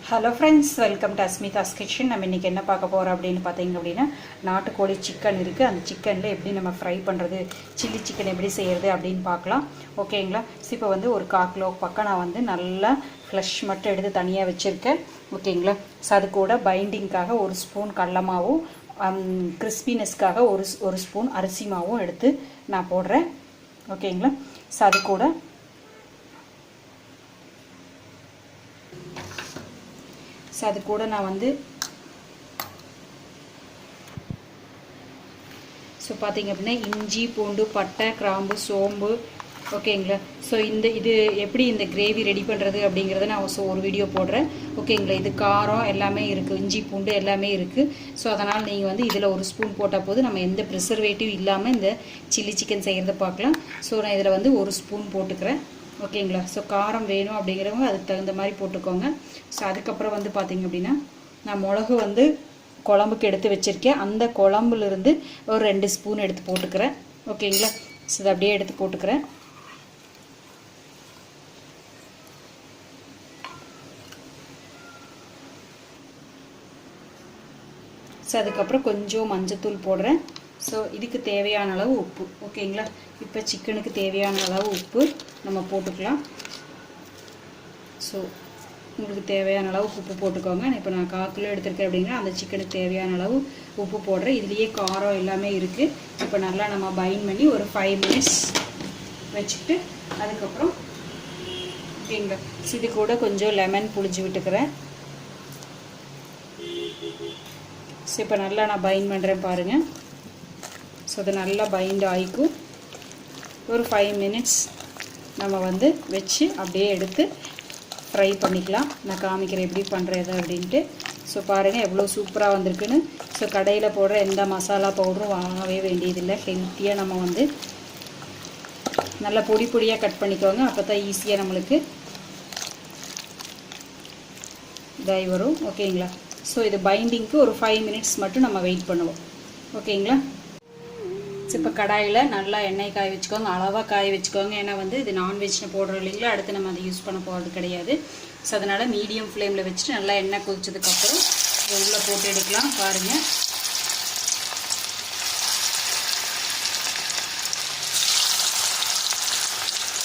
Hello friends, welcome to Asmita's kitchen. நம்ம இன்றைக்கி என்ன பார்க்க போகிறோம் அப்படின்னு பார்த்தீங்க அப்படின்னா, நாட்டுக்கோழி சிக்கன் இருக்குது. அந்த சிக்கனில் எப்படி நம்ம ஃப்ரை பண்ணுறது, சில்லி சிக்கன் எப்படி செய்கிறது அப்படின்னு பார்க்கலாம். ஓகேங்களா? இப்போ வந்து ஒரு 1/4 கிலோ பக்கம் நான் வந்து நல்லா ஃப்ளஷ் மட்டும் எடுத்து தனியாக வச்சுருக்கேன். ஓகேங்களா? ஸோ அது கூட பைண்டிங்காக 1 ஸ்பூன் கடல மாவும், கிறிஸ்பினஸ்க்காக ஒரு ஸ்பூன் அரிசி மாவும் எடுத்து நான் போடுறேன். ஓகேங்களா? ஸோ அது கூட நான் வந்து பார்த்தீங்க அப்படின்னா இஞ்சி, பூண்டு, பட்டை, கிராம்பு, சோம்பு. ஓகேங்களா? ஸோ இது எப்படி இந்த கிரேவி ரெடி பண்ணுறது அப்படிங்கிறத நான் ஒரு வீடியோ போடுறேன். ஓகேங்களா? இது காரம் எல்லாமே இருக்குது, இஞ்சி பூண்டு எல்லாமே இருக்குது. ஸோ அதனால் நீங்கள் வந்து இதில் 1 ஸ்பூன் போட்டால் போது நம்ம எந்த ப்ரிசர்வேட்டிவ் இல்லாமல் இந்த சில்லி சிக்கன் செய்கிறத பார்க்கலாம். ஸோ நான் இதில் வந்து 1 ஸ்பூன் போட்டுக்கிறேன். ஓகேங்களா? ஸோ காரம் வேணும் அப்படிங்கிறவங்க அதுக்கு தகுந்த மாதிரி போட்டுக்கோங்க. ஸோ அதுக்கப்புறம் வந்து பார்த்திங்க அப்படின்னா, நான் மிளகு வந்து குழம்புக்கு எடுத்து வச்சுருக்கேன். அந்த குழம்புலேருந்து ஒரு 2 ஸ்பூன் எடுத்து போட்டுக்கிறேன். ஓகேங்களா? ஸோ இதை அப்படியே எடுத்து போட்டுக்கிறேன். ஸோ அதுக்கப்புறம் கொஞ்சம் மஞ்சத்தூள் போடுறேன். ஸோ இதுக்கு தேவையான அளவு உப்பு. ஓகேங்களா? இப்போ சிக்கனுக்கு தேவையான அளவு உப்பு நம்ம போட்டுக்கலாம். ஸோ உங்களுக்கு தேவையான அளவுக்கு உப்பு போட்டுக்கோங்க. இப்போ நான் 1/4 கிலோ எடுத்துருக்கேன் அப்படின்னா அந்த சிக்கனுக்கு தேவையான அளவு உப்பு போடுறேன். இதுலேயே காரம் எல்லாமே இருக்குது. இப்போ நல்லா நம்ம பைண்ட் பண்ணி ஒரு 5 மினிட்ஸ் வச்சுட்டு அதுக்கப்புறம் ஓகேங்களா, இது கூட கொஞ்சம் லெமன் புளிஞ்சு விட்டுக்கிறேன். ஸோ இப்போ நல்லா நான் பைண்ட் பண்ணுறேன் பாருங்கள். ஸோ அது நல்லா பைண்ட் ஆகிக்கும். ஒரு 5 மினிட்ஸ் நம்ம வந்து வச்சு அப்படியே எடுத்து ஃப்ரை பண்ணிக்கலாம். நான் காமிக்கிறேன் எப்படி பண்ணுறது அப்படின்ட்டு. ஸோ பாருங்கள் எவ்வளோ சூப்பராக வந்திருக்குன்னு. ஸோ கடையில் போடுற எந்த மசாலா பவுடரும் வாங்கவே வேண்டியதில்லை. ஹெல்த்தியாக நம்ம வந்து நல்லா பொடியாக கட் பண்ணிக்கோங்க. அப்போ தான் ஈஸியாக நம்மளுக்கு இதாகி வரும். ஓகேங்களா? ஸோ இது பைண்டிங்க்கு ஒரு 5 மினிட்ஸ் மட்டும் நம்ம வெயிட் பண்ணுவோம். ஓகேங்களா? இப்போ கடாயில் நல்லா எண்ணெய் காய வச்சுக்கோங்க, அளவாக காய வச்சுக்கோங்க. ஏன்னா வந்து இது நான்வெஜ்னு போடுறோம் இல்லைங்களா, அடுத்து நம்ம அதை யூஸ் பண்ண போகிறது கிடையாது. ஸோ அதனால் மீடியம் ஃப்ளேமில் வச்சுட்டு நல்லா எண்ணெய் கொதிச்சதுக்கப்புறம் இதை உள்ளே போட்டு எடுக்கலாம். பாருங்கள்,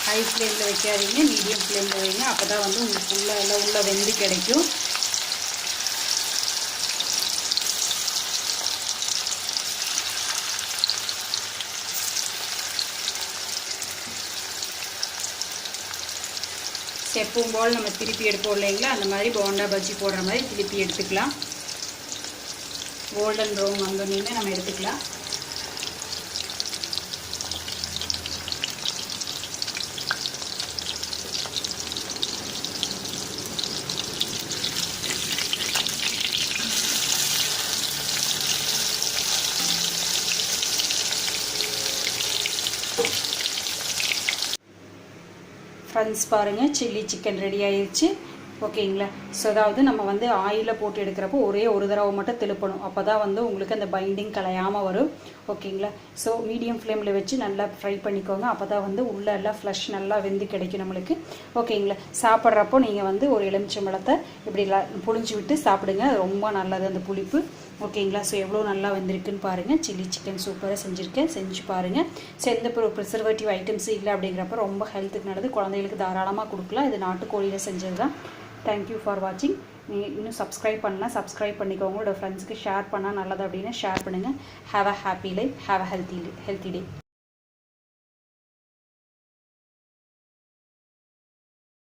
ஹை ஃப்ளேமில் வைக்காதீங்க, மீடியம் ஃப்ளேமில் வைங்க. அப்போ தான் வந்து உங்களுக்கு உள்ள வெந்து கிடைக்கும். எப்பவும் போல் நம்ம திருப்பி எடுப்போம் இல்லைங்களா, அந்த மாதிரி போண்டா பஜ்ஜி போடுற மாதிரி திருப்பி எடுத்துக்கலாம். கோல்டன் ப்ரௌன் வந்தோடனே நம்ம எடுத்துக்கலாம். ஃப்ரெண்ட்ஸ் பாருங்கள், சில்லி சிக்கன் ரெடி ஆயிடுச்சு. ஓகேங்களா? ஸோ அதாவது நம்ம வந்து ஆயிலில் போட்டு எடுக்கிறப்போ ஒரே ஒரு தடவை மட்டும் திருப்பணும். அப்போ தான் வந்து உங்களுக்கு அந்த பைண்டிங் கலையாமல் வரும். ஓகேங்களா? ஸோ மீடியம் ஃப்ளேமில் வச்சு நல்லா ஃப்ரை பண்ணிக்கோங்க. அப்போ தான் வந்து உள்ளே எல்லாம் ஃப்ளஷ் நல்லா வெந்து கிடைக்கும் நம்மளுக்கு. ஓகேங்களா? சாப்பிட்றப்போ நீங்கள் வந்து ஒரு எலுமிச்சம்பழத்தை இப்படி புழிஞ்சு விட்டு சாப்பிடுங்க. ரொம்ப நல்லது அந்த புளிப்பு. ஓகேங்களா? ஸோ எவ்வளோ நல்லா வந்திருக்குன்னு பாருங்கள். சில்லி சிக்கன் சூப்பராக செஞ்சு பாருங்கள். ஸோ எந்த ப்ரிசர்வேட்டிவ் ஐட்டம்ஸ் இல்லை அப்படிங்கிறப்ப ரொம்ப ஹெல்த்துக்கு நல்லது. குழந்தைகளுக்கு தாராளமாக கொடுக்கலாம். இது நாட்டுக்கோழியில் செஞ்சது தான். தேங்க்யூ ஃபார் வாட்சிங். நீங்கள் இன்னும் சப்ஸ்கிரைப் பண்ணலாம், சப்ஸ்கிரைப் பண்ணிக்கோங்க. உங்களோட ஃப்ரெண்ட்ஸுக்கு ஷேர் பண்ணால் நல்லது அப்படின்னு ஷேர் பண்ணுங்கள். Have a happy life, have a healthy day.